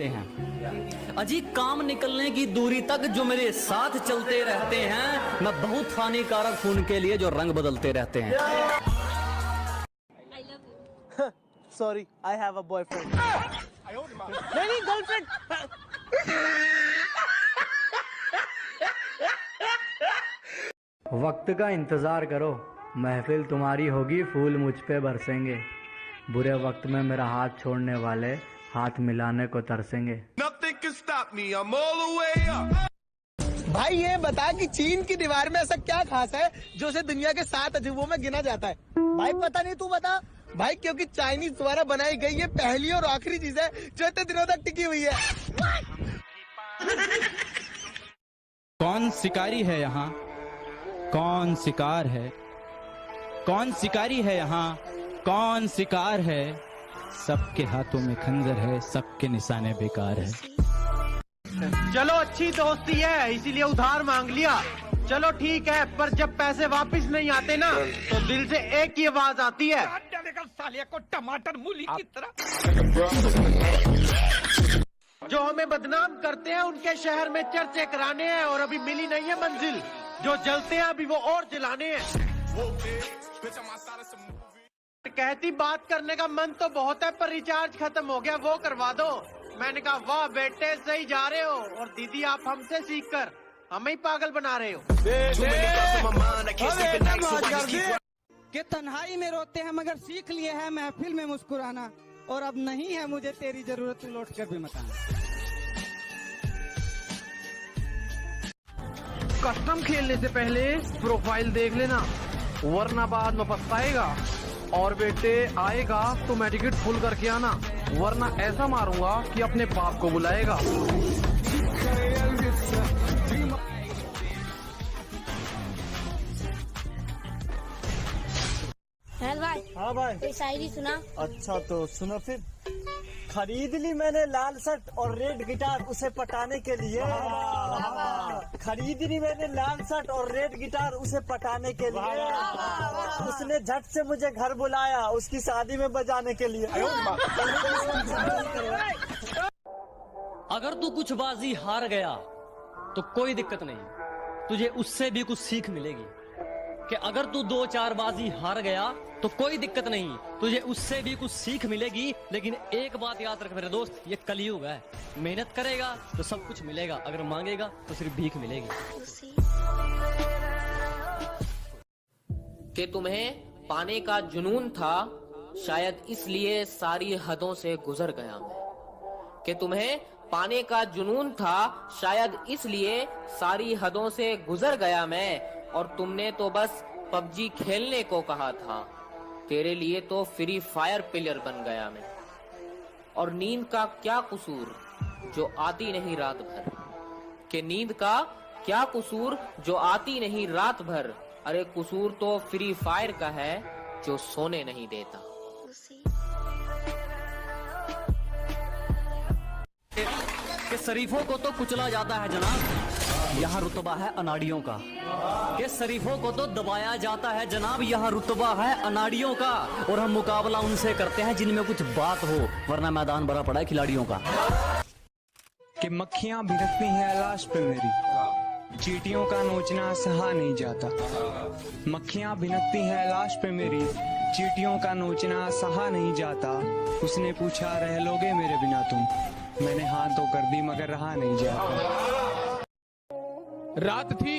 रहते हैं। अजी काम निकलने की दूरी तक जो मेरे साथ चलते रहते हैं, मैं बहुत हानिकारक हूं उनके लिए जो रंग बदलते रहते हैं। Sorry, I have a boyfriend. नहीं गर्लफ्रेंड। वक्त का इंतजार करो, महफिल तुम्हारी होगी, फूल मुझ पे बरसेंगे। बुरे वक्त में मेरा हाथ छोड़ने वाले हाथ मिलाने को तरसेंगे। Nothing can stop me, I'm all the way up. भाई ये बता कि चीन की दीवार में ऐसा क्या खास है जो उसे दुनिया के 7 अजूबों में गिना जाता है? भाई पता नहीं, तू बता। भाई क्योंकि चाइनीज द्वारा बनाई गई ये पहली और आखिरी चीज है जो इतने दिनों तक टिकी हुई है। कौन शिकारी है यहाँ, कौन शिकार है, कौन शिकारी है यहाँ, कौन शिकार है। सबके हाथों में खंजर है, सबके निशाने बेकार है। चलो अच्छी दोस्ती है इसीलिए उधार मांग लिया, चलो ठीक है, पर जब पैसे वापस नहीं आते ना तो दिल से एक ही आवाज आती है, सालिया को टमाटर मूली की तरह। जो हमें बदनाम करते हैं उनके शहर में चर्चे कराने हैं और अभी मिली नहीं है मंजिल, जो जलते हैं अभी वो और जलाने हैं। कहती बात करने का मन तो बहुत है पर रिचार्ज खत्म हो गया, वो करवा दो। मैंने कहा वाह बेटे सही जा रहे हो, और दीदी आप हमसे सीख कर हमें ही पागल बना रहे हो। कि तन्हाई में रोते हैं मगर सीख लिए हैं महफिल में मुस्कुराना, और अब नहीं है मुझे तेरी जरूरत, लौट कर भी मत आना। कस्टम खेलने से पहले प्रोफाइल देख लेना वरना बाद में पछताएगा। और बेटे आएगा तो मेडिकेट फुल करके आना वरना ऐसा मारूंगा कि अपने बाप को बुलाएगा। भाई हाँ भाई, कोई शायरी सुना। अच्छा तो सुनो फिर। खरीद ली मैंने लाल शर्ट और रेड गिटार उसे पटाने के लिए। खरीद ली मैंने लाल शर्ट और रेड गिटार उसे पटाने के लिए। उसने झट से मुझे घर बुलाया उसकी शादी में बजाने के लिए। अगर तू कुछ बाजी हार गया तो कोई दिक्कत नहीं, तुझे उससे भी कुछ सीख मिलेगी। कि अगर तू 2-4 बाजी हार गया तो कोई दिक्कत नहीं, तुझे उससे भी कुछ सीख मिलेगी। लेकिन एक बात याद रख मेरे दोस्त, ये कलयुग है, मेहनत करेगा तो सब कुछ मिलेगा, अगर मांगेगा तो सिर्फ भीख मिलेगी। कि तुम्हें पाने का जुनून था शायद इसलिए सारी हदों से गुजर गया मैं। कि तुम्हें पाने का जुनून था शायद इसलिए सारी हदों से गुजर गया मैं, और तुमने तो बस पबजी खेलने को कहा था, तेरे लिए तो फ्री फायर प्लेयर बन गया मैं। और नींद का क्या कसूर जो आती नहीं रात भर, कि नींद का क्या कसूर जो आती नहीं रात भर, अरे कसूर तो फ्री फायर का है जो सोने नहीं देता। कि शरीफों को तो कुचला जाता है जनाब, यहाँ रुतबा है अनाड़ियों का। कि शरीफों को तो दबाया जाता है जनाब, यहाँ रुतबा है अनाड़ियों का। और हम मुकाबला उनसे करते हैं जिनमें कुछ बात हो, वरना मैदान भरा पड़ा है खिलाड़ियों का। कि मक्खियां भिड़कती हैं लाश पे मेरी, चींटियों का नोचना सहा नहीं जाता। मक्खियां भिनकती हैं लाश पे मेरी, चींटियों का नोचना सहा नहीं जाता। उसने पूछा रह लोगे मेरे बिना तुम, मैंने हाँ तो कर दी मगर रहा नहीं जाता। रात थी,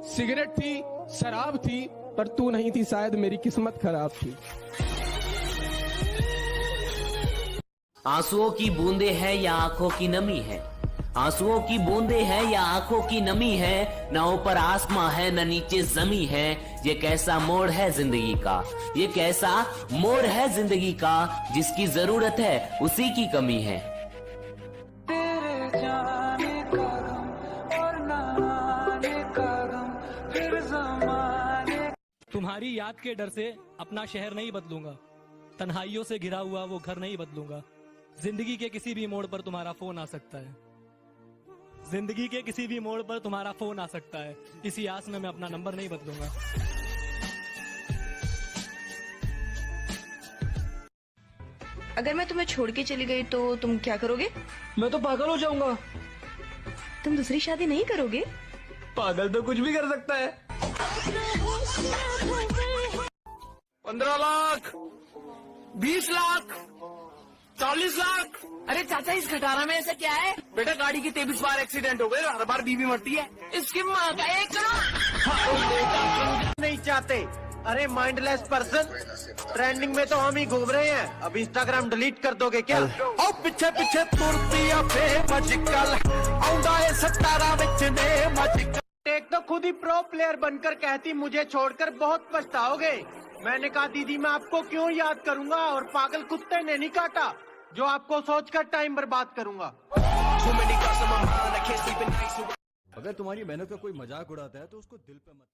सिगरेट थी, शराब थी, पर तू नहीं थी, शायद मेरी किस्मत खराब थी। आंसुओं की बूंदे हैं या आंखों की नमी है, आंसुओं की बूंदे हैं या आंखों की नमी है, न ऊपर आसमां है न नीचे जमी है। ये कैसा मोड़ है जिंदगी का, ये कैसा मोड़ है जिंदगी का, जिसकी जरूरत है उसी की कमी है। तुम्हारी याद के डर से अपना शहर नहीं बदलूंगा, तन्हाइयों से घिरा हुआ वो घर नहीं बदलूंगा। जिंदगी के किसी भी मोड़ पर तुम्हारा फोन आ सकता है, जिंदगी के किसी भी मोड़ पर तुम्हारा फोन आ सकता है, इसी आस में मैं अपना नंबर नहीं बदलूंगा। अगर मैं तुम्हें छोड़ के चली गई तो तुम क्या करोगे? मैं तो पागल हो जाऊंगा। तुम दूसरी शादी नहीं करोगे? पागल तो कुछ भी कर सकता है। 15 लाख, 20 लाख, 40 लाख। अरे चाचा, इस खटारा में ऐसा क्या है? बेटा गाड़ी की 23 बार एक्सीडेंट हो गए, हर बार बीवी मरती है। इसकी माँ का 1 करोड़। नहीं चाहते। अरे माइंडलेस पर्सन, ट्रेंडिंग में तो हम ही घूम रहे हैं। अब इंस्टाग्राम डिलीट कर दोगे क्या? और पीछे पीछे तुरती अपे मजिकल आउंदा है 17 विच ने मजिकल। एक तो खुद ही प्रो प्लेयर बनकर कहती मुझे छोड़कर बहुत पछताओगे। मैंने कहा दीदी मैं आपको क्यों याद करूंगा, और पागल कुत्ते ने नहीं काटा जो आपको सोचकर टाइम बर्बाद करूंगा। अगर तुम्हारी मेहनत का कोई मजाक उड़ाता है तो उसको दिल पे मत